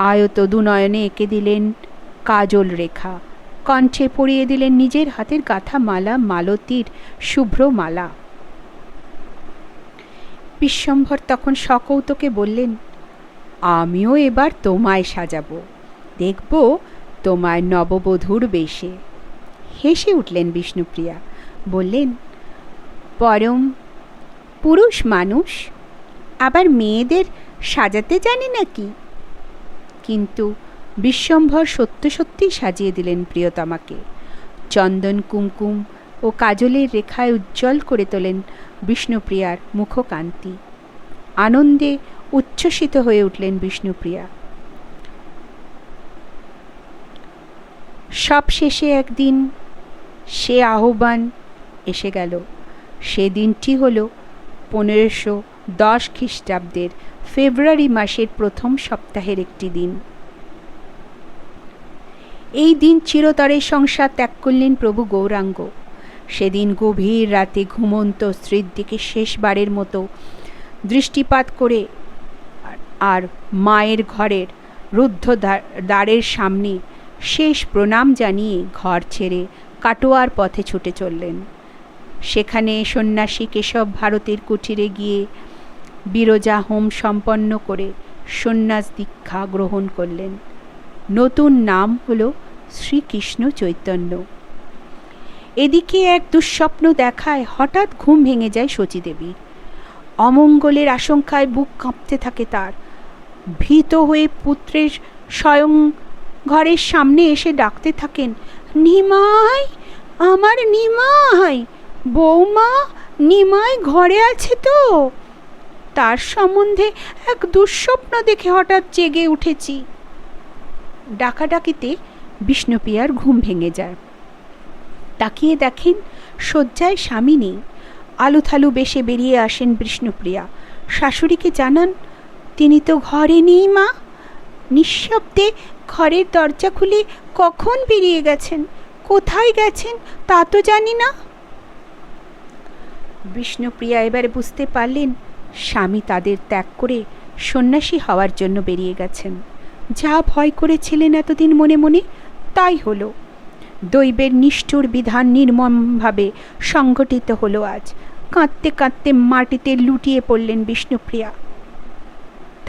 Speaker 1: আয়ত দুনয়নে এঁকে দিলেন কাজল রেখা। কণ্ঠে পরিয়ে দিলেন নিজের হাতের গাঁথা মালা, মালতীর শুভ্র মালা। বিশ্বম্ভর তখন সকৌতুকে বললেন, আমিও এবার তোমায় সাজাবো, দেখব তোমায় নববধূর বেশে। হেসে উঠলেন বিষ্ণুপ্রিয়া, বললেন, পরম পুরুষ মানুষ, আবার মেয়েদের সাজাতে জানি নাকি? কিন্তু বিশ্বম্ভর সত্য সত্যিই সাজিয়ে দিলেন প্রিয়তমাকে। চন্দন, কুমকুম ও কাজলের রেখায় উজ্জ্বল করে তোলেন বিষ্ণুপ্রিয়ার মুখকান্তি। আনন্দে উচ্ছ্বসিত হয়ে উঠলেন বিষ্ণুপ্রিয়া। সব শেষে একদিন সে আহ্বান এসে গেল। সে দিনটি হল 10 খ্রিস্টাব্দের ফেব্রুয়ারি মাসের প্রথম সপ্তাহের একটি দিন। এই দিন চিরতরে সংসার ত্যাগ করলেন প্রভু গৌরাঙ্গ। সেদিন গভীর রাতে ঘুমন্ত স্ত্রীর দিকে শেষবারের মতো দৃষ্টিপাত করে আর মায়ের ঘরের রুদ্ধ দ্বারের সামনে শেষ প্রণাম জানিয়ে ঘর ছেড়ে কাটোয়ার পথে ছুটে চললেন। সেখানে সন্ন্যাসী কেশব ভারতের কুঠিরে গিয়ে বিরজা হোম সম্পন্ন করে সন্ন্যাস দীক্ষা গ্রহণ করলেন। নতুন নাম হল শ্রীকৃষ্ণ চৈতন্য। এদিকে এক দুঃস্বপ্ন দেখায় হঠাৎ ঘুম ভেঙে যায় শচীদেবীর। অমঙ্গলের আশঙ্কায় বুক কাঁপতে থাকে তার। ভীত হয়ে পুত্রের স্বয়ং ঘরের সামনে এসে ডাকতে থাকেন, নিমাই, আমার নিমাই, বৌমা নিমাই ঘরে আছে তো? তার সম্বন্ধে এক দুঃস্বপ্ন দেখে হঠাৎ জেগে উঠেছি। ডাকাডাকিতে বিষ্ণুপ্রিয়ার ঘুম ভেঙে যায়। তাকিয়ে দেখেন শয্যায় স্বামী নেই। আলুথালু বেশে বেরিয়ে আসেন বিষ্ণুপ্রিয়া। শাশুড়িকে জানান, তিনি তো ঘরে নেই মা। নিঃশব্দে ঘরের দরজা খুলে কখন বেরিয়ে গেছেন, কোথায় গেছেন তা তো জানি না। বিষ্ণুপ্রিয়া এবারে বুঝতে পারলেন স্বামী তাদের ত্যাগ করে সন্ন্যাসী হওয়ার জন্য বেরিয়ে গেছেন। যা ভয় করেছিলেন এতদিন মনে মনে তাই হলো। দৈবের নিষ্ঠুর বিধান নির্মমভাবে সংঘটিত হলো আজ। কাঁদতে কাঁদতে মাটিতে লুটিয়ে পড়লেন বিষ্ণুপ্রিয়া।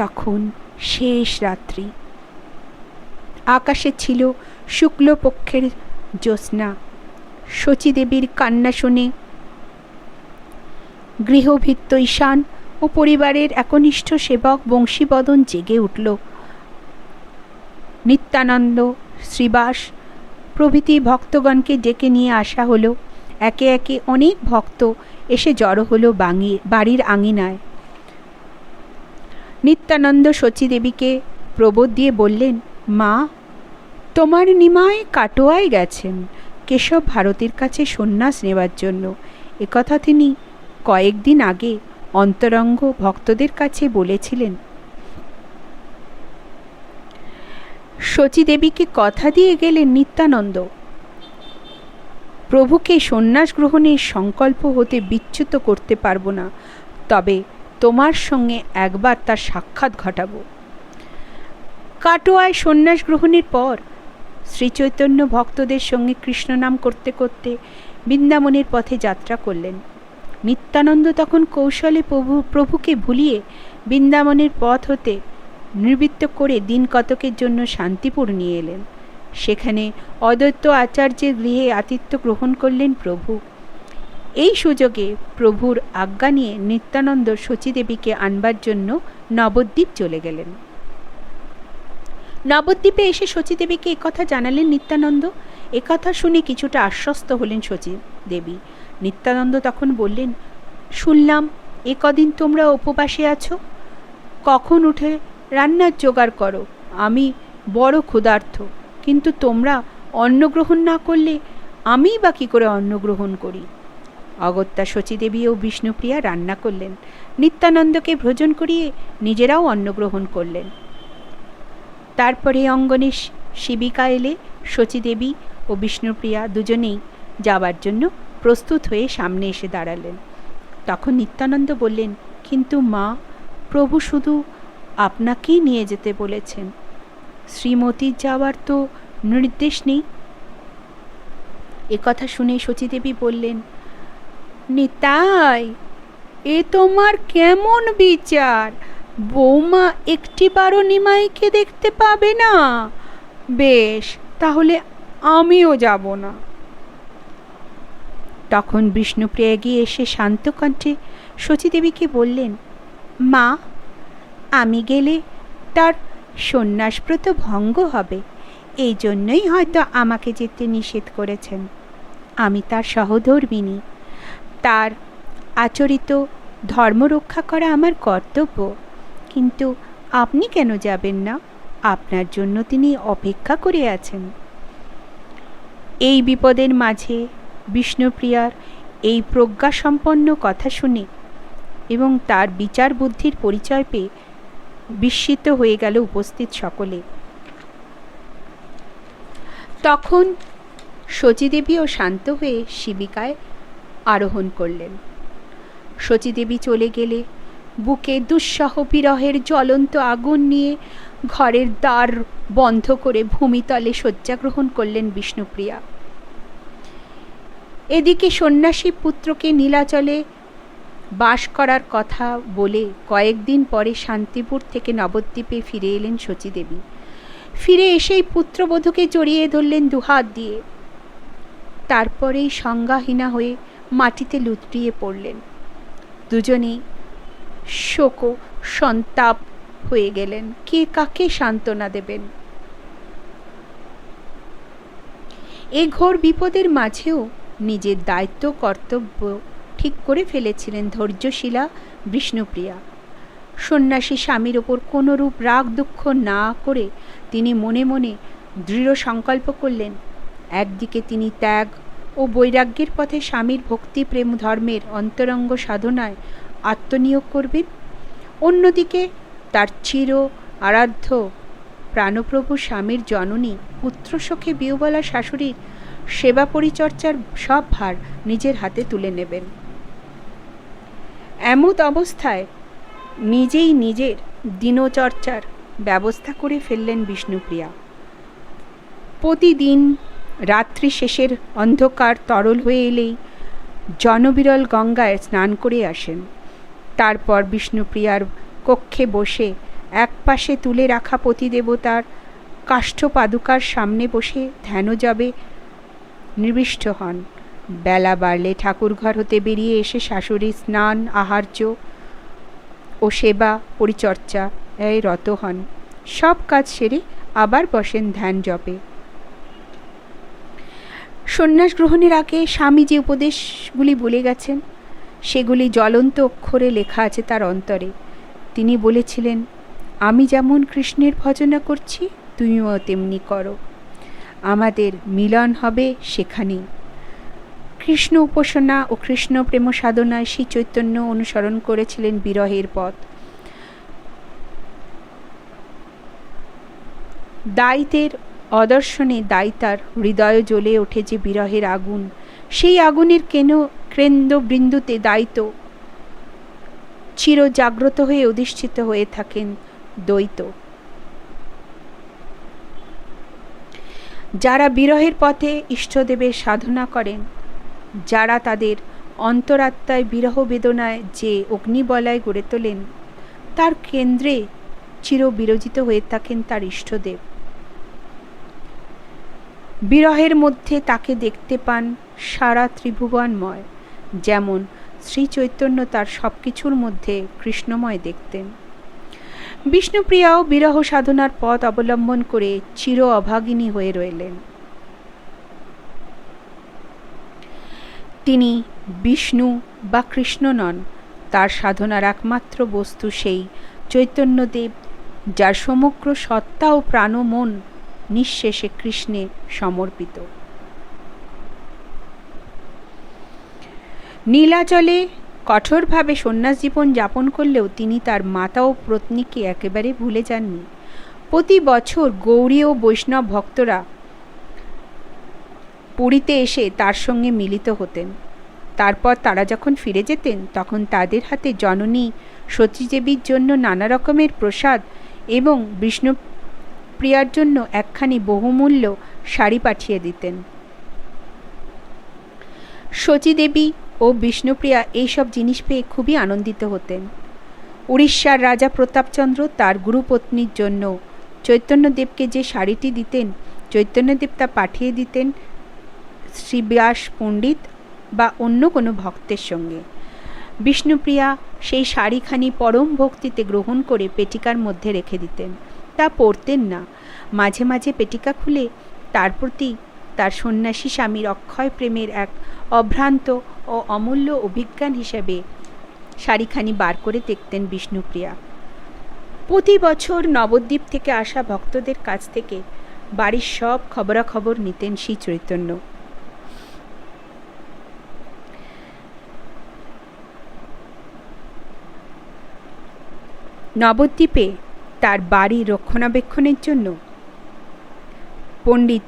Speaker 1: তখন শেষ রাত্রি। আকাশে ছিল শুক্লপক্ষের জ্যোৎস্না। শচীদেবীর কান্না শুনে গৃহভৃত্য ঈশান ও পরিবারের একনিষ্ঠ সেবক বংশীবদন জেগে উঠল। নিত্যানন্দ, শ্রীবাস প্রভৃতি ভক্তগণকে ডেকে নিয়ে আসা হলো। একে একে অনেক ভক্ত এসে জড়ো হলো বাড়ির আঙিনায়। নিত্যানন্দ শচীদেবীকে প্রবোধ দিয়ে বললেন, মা, তোমার নিমাই কাটোয়ায় গেছেন কেশব ভারতীর কাছে সন্ন্যাস নেবার জন্য। একথা তিনি কয়েকদিন আগে অন্তরঙ্গ ভক্তদের কাছে বলেছিলেন। শচীদেবীকে কথা দিয়ে গেলেন নিত্যানন্দ, প্রভুকে সন্ন্যাস গ্রহণের সংকল্প হতে বিচ্যুত করতে পারবো না, তবে তোমার সঙ্গে একবার তার সাক্ষাৎ ঘটাবো। কাটোয়ায় সন্ন্যাস গ্রহণের পর শ্রীচৈতন্য ভক্তদের সঙ্গে কৃষ্ণনাম করতে করতে বৃন্দাবনের পথে যাত্রা করলেন। নিত্যানন্দ তখন কৌশলে প্রভুকে ভুলিয়ে বৃন্দাবনের পথ হতে নিবৃত্ত করে দিন কতকের জন্য শান্তিপুর নিয়ে এলেন। সেখানে অদ্বৈত আচার্যের গৃহে আতিথ্য গ্রহণ করলেন প্রভু। এই সুযোগে প্রভুর আজ্ঞা নিয়ে নিত্যানন্দ শচীদেবীকে আনবার জন্য নবদ্বীপ চলে গেলেন। নবদ্বীপে এসে শচীদেবীকে একথা জানালেন নিত্যানন্দ। একথা শুনে কিছুটা আশ্বস্ত হলেন শচীদেবী। নিত্যানন্দ তখন বললেন, শুনলাম কদিন তোমরা উপবাসে আছো, কখন উঠে রান্নার জোগাড় করো। আমি বড় ক্ষুধার্ত, কিন্তু তোমরা অন্ন গ্রহণ না করলে আমিই বা কী করে অন্ন গ্রহণ করি। অগত্যা শচীদেবী ও বিষ্ণুপ্রিয়া রান্না করলেন। নিত্যানন্দকে ভোজন করিয়ে নিজেরাও অন্ন গ্রহণ করলেন। তারপরে অঙ্গনে শিবিকা এলে শচীদেবী ও বিষ্ণুপ্রিয়া দুজনেই যাবার জন্য প্রস্তুত হয়ে সামনে এসে দাঁড়ালেন। তখন নিত্যানন্দ বললেন, কিন্তু মা, প্রভু শুধু আপনাকেই নিয়ে যেতে বলেছেন, শ্রীমতীর যাওয়ার তো নির্দেশ নেই। একথা শুনে শচীদেবী বললেন, নিতাই, এ তোমার কেমন বিচার? বৌমা একটিবারও নিমাইকে দেখতে পাবে না? বেশ, তাহলে আমিও যাব না। তখন বিষ্ণুপ্রিয়া এগিয়ে এসে শান্ত কণ্ঠে শচীদেবীকে বললেন, মা, আমি গেলে তার সন্ন্যাসব্রত ভঙ্গ হবে, এই জন্যই হয়তো আমাকে যেতে নিষেধ করেছেন। আমি তার সহধর্মিণী, তার আচরিত ধর্ম রক্ষা করা আমার কর্তব্য। কিন্তু আপনি কেন যাবেন না? আপনার জন্য তিনি অপেক্ষা করে আছেন। এই বিপদের মাঝে বিষ্ণুপ্রিয়ার এই প্রজ্ঞাসম্পন্ন কথা শুনে এবং তার বিচার বুদ্ধির পরিচয় পেয়ে বিস্মিত হয়ে গেল উপস্থিত সকলে। তখন শচীদেবীও শান্ত হয়ে শিবিকায় আরোহণ করলেন। শচীদেবী চলে গেলে বুকে দুঃসহ বিরহের জ্বলন্ত আগুন নিয়ে ঘরের দ্বার বন্ধ করে ভূমিতলে শয্যা গ্রহণ করলেন বিষ্ণুপ্রিয়া। এদিকে সন্ন্যাসী পুত্রকে নীলাচলে বাস করার কথা বলে কয়েকদিন পরে শান্তিপুর থেকে নবদ্বীপে ফিরে এলেন শচীদেবী। ফিরে এসেই পুত্রবধূকে জড়িয়ে ধরলেন দুহাত দিয়ে। তারপরেই সংজ্ঞাহীনা হয়ে মাটিতে লুটিয়ে পড়লেন। দুজনেই শোক সন্তাপ হয়ে গেলেন। কে কাকে সান্ত্বনা দেবেন? এ ঘোর বিপদের মাঝেও নিজের দায়িত্ব কর্তব্য ঠিক করে ফেলেছিলেন ধৈর্যশীলা বিষ্ণুপ্রিয়া। সন্ন্যাসী স্বামীর ওপর কোনরূপ রাগ দুঃখ না করে তিনি মনে মনে দৃঢ় সংকল্প করলেন, একদিকে তিনি ত্যাগ ও বৈরাগ্যের পথে স্বামীর ভক্তি প্রেম ধর্মের অন্তরঙ্গ সাধনায় আত্মনিয়োগ করবেন, অন্যদিকে তার চির আরাধ্য প্রাণপ্রভু স্বামীর জননী পুত্রশোকে বিহ্বলা শাশুড়ির সেবা পরিচর্যার সব ভার নিজের হাতে তুলে নেবেন। এমত অবস্থায় নিজেই নিজের দিনচর্চার ব্যবস্থা করে ফেললেন বিষ্ণুপ্রিয়া। প্রতিদিন রাত্রি শেষের অন্ধকার তরল হয়ে এলেই জনবিরল গঙ্গায় স্নান করে আসেন। তারপর বিষ্ণুপ্রিয়ার কক্ষে বসে একপাশে তুলে রাখা পতিদেবতার কাষ্ঠ পাদুকার সামনে বসে ধ্যানজপে নিবিষ্ট হন। বেলা বাড়লে ঠাকুরঘর হতে বেরিয়ে এসে শাশুড়ির স্নান আহার্য ও সেবা পরিচর্যা রত হন। সব কাজ সেরে আবার বসেন ধ্যান জপে। সন্ন্যাস গ্রহণের আগে স্বামী যে উপদেশগুলি বলে গেছেন সেগুলি জ্বলন্ত অক্ষরে লেখা আছে তার অন্তরে। তিনি বলেছিলেন, আমি যেমন কৃষ্ণের ভজনা করছি তুমিও তেমনি করো, আমাদের মিলন হবে সেখানেই। কৃষ্ণ উপাসনা ও কৃষ্ণ প্রেম সাধনায় শ্রী চৈতন্য অনুসরণ করেছিলেন বিরহের পথ। দায়িত্বের অদর্শনে দায়িতার হৃদয় জ্বলে ওঠে যে বিরহের আগুন, সেই আগুনের কেন্দ্রবিন্দুতে দায়িত্ব চির জাগ্রত হয়ে অধিষ্ঠিত হয়ে থাকেন দ্বৈত। যারা বিরহের পথে ইষ্টদেবের সাধনা করেন, যারা তাদের অন্তরাত্মায় বিরহ বেদনায় যে অগ্নিবলয় গড়ে তোলেন, তার কেন্দ্রে চির বিরজিত হয়ে থাকেন তার ইষ্টদেব। বিরহের মধ্যে তাকে দেখতে পান সারা ত্রিভুবনময়, যেমন শ্রী চৈতন্য তার সব কিছুর মধ্যে কৃষ্ণময় দেখতেন। বিষ্ণুপ্রিয়াও বিরহ সাধনার পথ অবলম্বন করে চির অভাগিনী হয়ে রইলেন। তিনি বিষ্ণু বা কৃষ্ণ নন, তার সাধনার একমাত্র বস্তু সেই চৈতন্যদেব, যার সমগ্র সত্তা ও প্রাণ মন নিঃশেষে কৃষ্ণে সমর্পিত। নীলাচলে কঠোরভাবে সন্ন্যাস জীবন যাপন করলেও তিনি তার মাতা ও পত্নীকে একেবারে ভুলে যাননি। প্রতি বছর গৌড়ী ও বৈষ্ণব ভক্তরা পুরীতে এসে তার সঙ্গে মিলিত হতেন। তারপর তারা যখন ফিরে যেতেন তখন তাদের হাতে জননী সতীদেবীর জন্য নানা রকমের প্রসাদ এবং বিষ্ণুপ্রিয়ার জন্য একখানি বহুমূল্য শাড়ি পাঠিয়ে দিতেন। সতীদেবী ও বিষ্ণুপ্রিয়া এইসব জিনিস পেয়ে খুবই আনন্দিত হতেন। উড়িষ্যার রাজা প্রতাপচন্দ্র তার গুরুপত্নীর জন্য চৈতন্যদেবকে যে শাড়িটি দিতেন, চৈতন্যদেব তা পাঠিয়ে দিতেন শ্রীব্যাস পণ্ডিত বা অন্য কোনো ভক্তের সঙ্গে। বিষ্ণুপ্রিয়া সেই শাড়িখানি পরম ভক্তিতে গ্রহণ করে পেটিকার মধ্যে রেখে দিতেন, তা পরতেন না। মাঝে মাঝে পেটিকা খুলে তার প্রতি তার সন্ন্যাসী স্বামীর অক্ষয় প্রেমের এক অভ্রান্ত ও অমূল্য অভিজ্ঞান হিসেবে শাড়িখানি বার করে দেখতেন বিষ্ণুপ্রিয়া। প্রতি বছর নবদ্বীপ থেকে আসা ভক্তদের কাছ থেকে বাড়ির সব খবরাখবর নিতেন শ্রী চৈতন্য। নবদ্বীপে তার বাড়ি রক্ষণাবেক্ষণের জন্য পণ্ডিত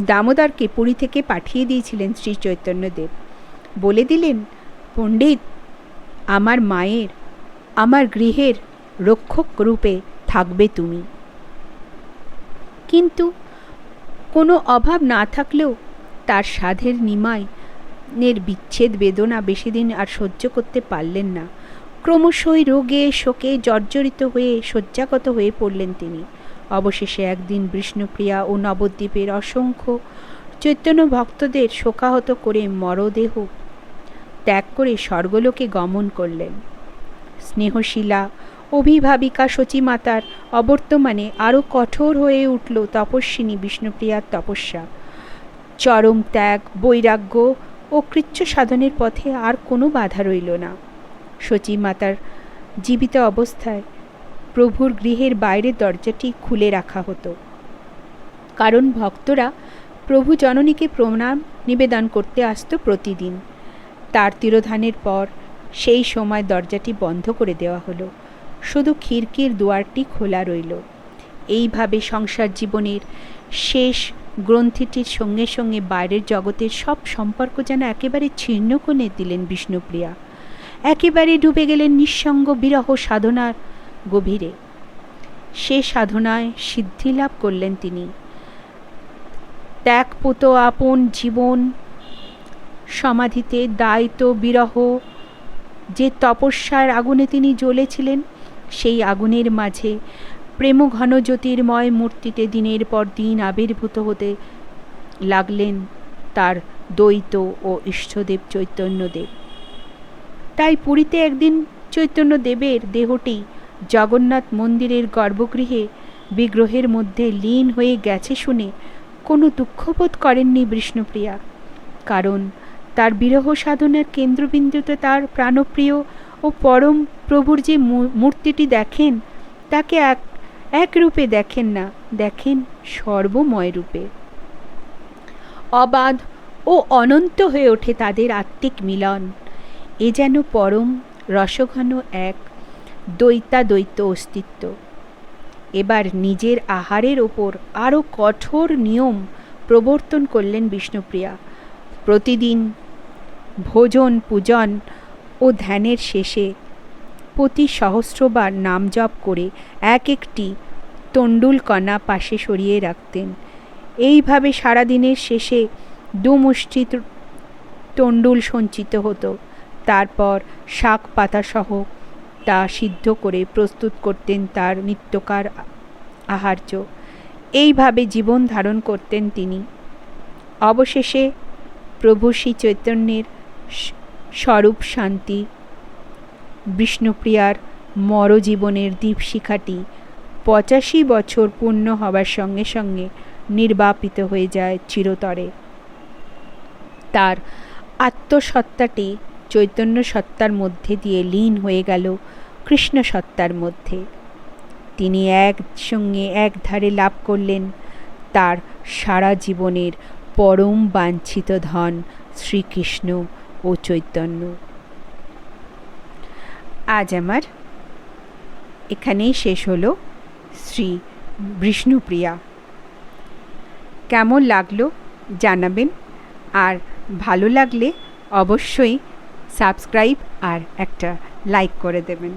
Speaker 1: দামোদরকে পুরী থেকে পাঠিয়ে দিয়েছিলেন শ্রী চৈতন্যদেব। বলে দিলেন, পণ্ডিত, আমার মায়ের, আমার গৃহের রক্ষক রূপে থাকবে তুমি। কিন্তু কোনো অভাব না থাকলেও তার সাধের নিমাইয়ের বিচ্ছেদ বেদনা বেশি দিন আর সহ্য করতে পারলেন না। ক্রমশই রোগে শোকে জর্জরিত হয়ে শয্যাগত হয়ে পড়লেন তিনি। অবশেষে একদিন বিষ্ণুপ্রিয়া ও নবদ্বীপের অসংখ্য চৈতন্য ভক্তদের শোকাহত করে মরদেহ ত্যাগ করে স্বর্গলোকে গমন করলেন। স্নেহশীলা অভিভাবিকা সচিমাতার অবর্তমানে আরও কঠোর হয়ে উঠল তপস্বিনী বিষ্ণুপ্রিয়ার তপস্যা। চরম ত্যাগ, বৈরাগ্য ও কৃচ্ছ সাধনের পথে আর কোনো বাধা রইল না। সচিমাতার জীবিত অবস্থায় প্রভুর গৃহের বাইরের দরজাটি খুলে রাখা হতো, কারণ ভক্তরা প্রভু জননীকে প্রণাম নিবেদন করতে আসত প্রতিদিন। তার তিরোধানের পর সেই সময় দরজাটি বন্ধ করে দেওয়া হলো, শুধু খিড়কির দুয়ারটি খোলা রইল। এইভাবে সংসার জীবনের শেষ গ্রন্থিটির সঙ্গে সঙ্গে বাইরের জগতের সব সম্পর্ক যেন একেবারে ছিন্ন করে দিলেন বিষ্ণুপ্রিয়া। একেবারে ডুবে গেলেন নিঃসঙ্গ বিরহ সাধনার গভীরে। সে সাধনায় সিদ্ধি লাভ করলেন তিনি। ত্যাগপুত আপন জীবন সমাধিতে দায়িত্ব বিরহ যে তপস্যার আগুনে তিনি জ্বলেছিলেন, সেই আগুনের মাঝে প্রেমঘন জ্যোতির্ময় মূর্তিতে দিনের পর দিন আবির্ভূত হতে লাগলেন তার দ্বৈত ও ইষ্টদেব চৈতন্যদেব। তাই পুরীতে একদিন চৈতন্যদেবের দেহটি জগন্নাথ মন্দিরের গর্ভগৃহে বিগ্রহের মধ্যে লীন হয়ে গেছে শুনে কোনো দুঃখবোধ করেননি বিষ্ণুপ্রিয়া, কারণ তার বিরহ সাধনার কেন্দ্রবিন্দুতে তার প্রাণপ্রিয় ও পরম প্রভুর যে মূর্তিটি দেখেন, তাকে এক রূপে দেখেন না, দেখেন সর্বময় রূপে। অবাধ ও অনন্ত হয়ে ওঠে তাদের আত্মিক মিলন। এ যেন পরম রসঘন এক দ্বৈতাদ্বৈত অস্তিত্ব। এবার নিজের আহারের ওপর আরও কঠোর নিয়ম প্রবর্তন করলেন বিষ্ণুপ্রিয়া। প্রতিদিন ভোজন, পূজন ও ধ্যানের শেষে প্রতি সহস্রবার নাম জপ করে এক একটি তণ্ডুল কণা পাশে সরিয়ে রাখতেন। এইভাবে সারাদিনের শেষে দুমুষ্টি তণ্ডুল সঞ্চিত হতো। তারপর শাক পাতাসহ তা সিদ্ধ করে প্রস্তুত করতেন তার নিত্যকার আহার্য। এইভাবে জীবন ধারণ করতেন তিনি। অবশেষে প্রভু শ্রী চৈতন্যের স্বরূপ শান্তি বিষ্ণুপ্রিয়ার মরজীবনের দীপশিখাটি 85 বছর পূর্ণ হবার সঙ্গে সঙ্গে নির্বাপিত হয়ে যায় চিরতরে। তার আত্মসত্তাটি চৈতন্য সত্তার মধ্যে দিয়ে লীন হয়ে গেল কৃষ্ণ সত্তার মধ্যে। তিনি একসঙ্গে একধারে লাভ করলেন তার সারা জীবনের পরম বাঞ্ছিত ধন শ্রীকৃষ্ণ ও চৈতন্য। আজ আমার এখানেই শেষ হলো শ্রী বিষ্ণুপ্রিয়া। কেমন লাগলো জানাবেন, আর ভালো লাগলে অবশ্যই সাবস্ক্রাইব আর একটা লাইক করে দেবেন।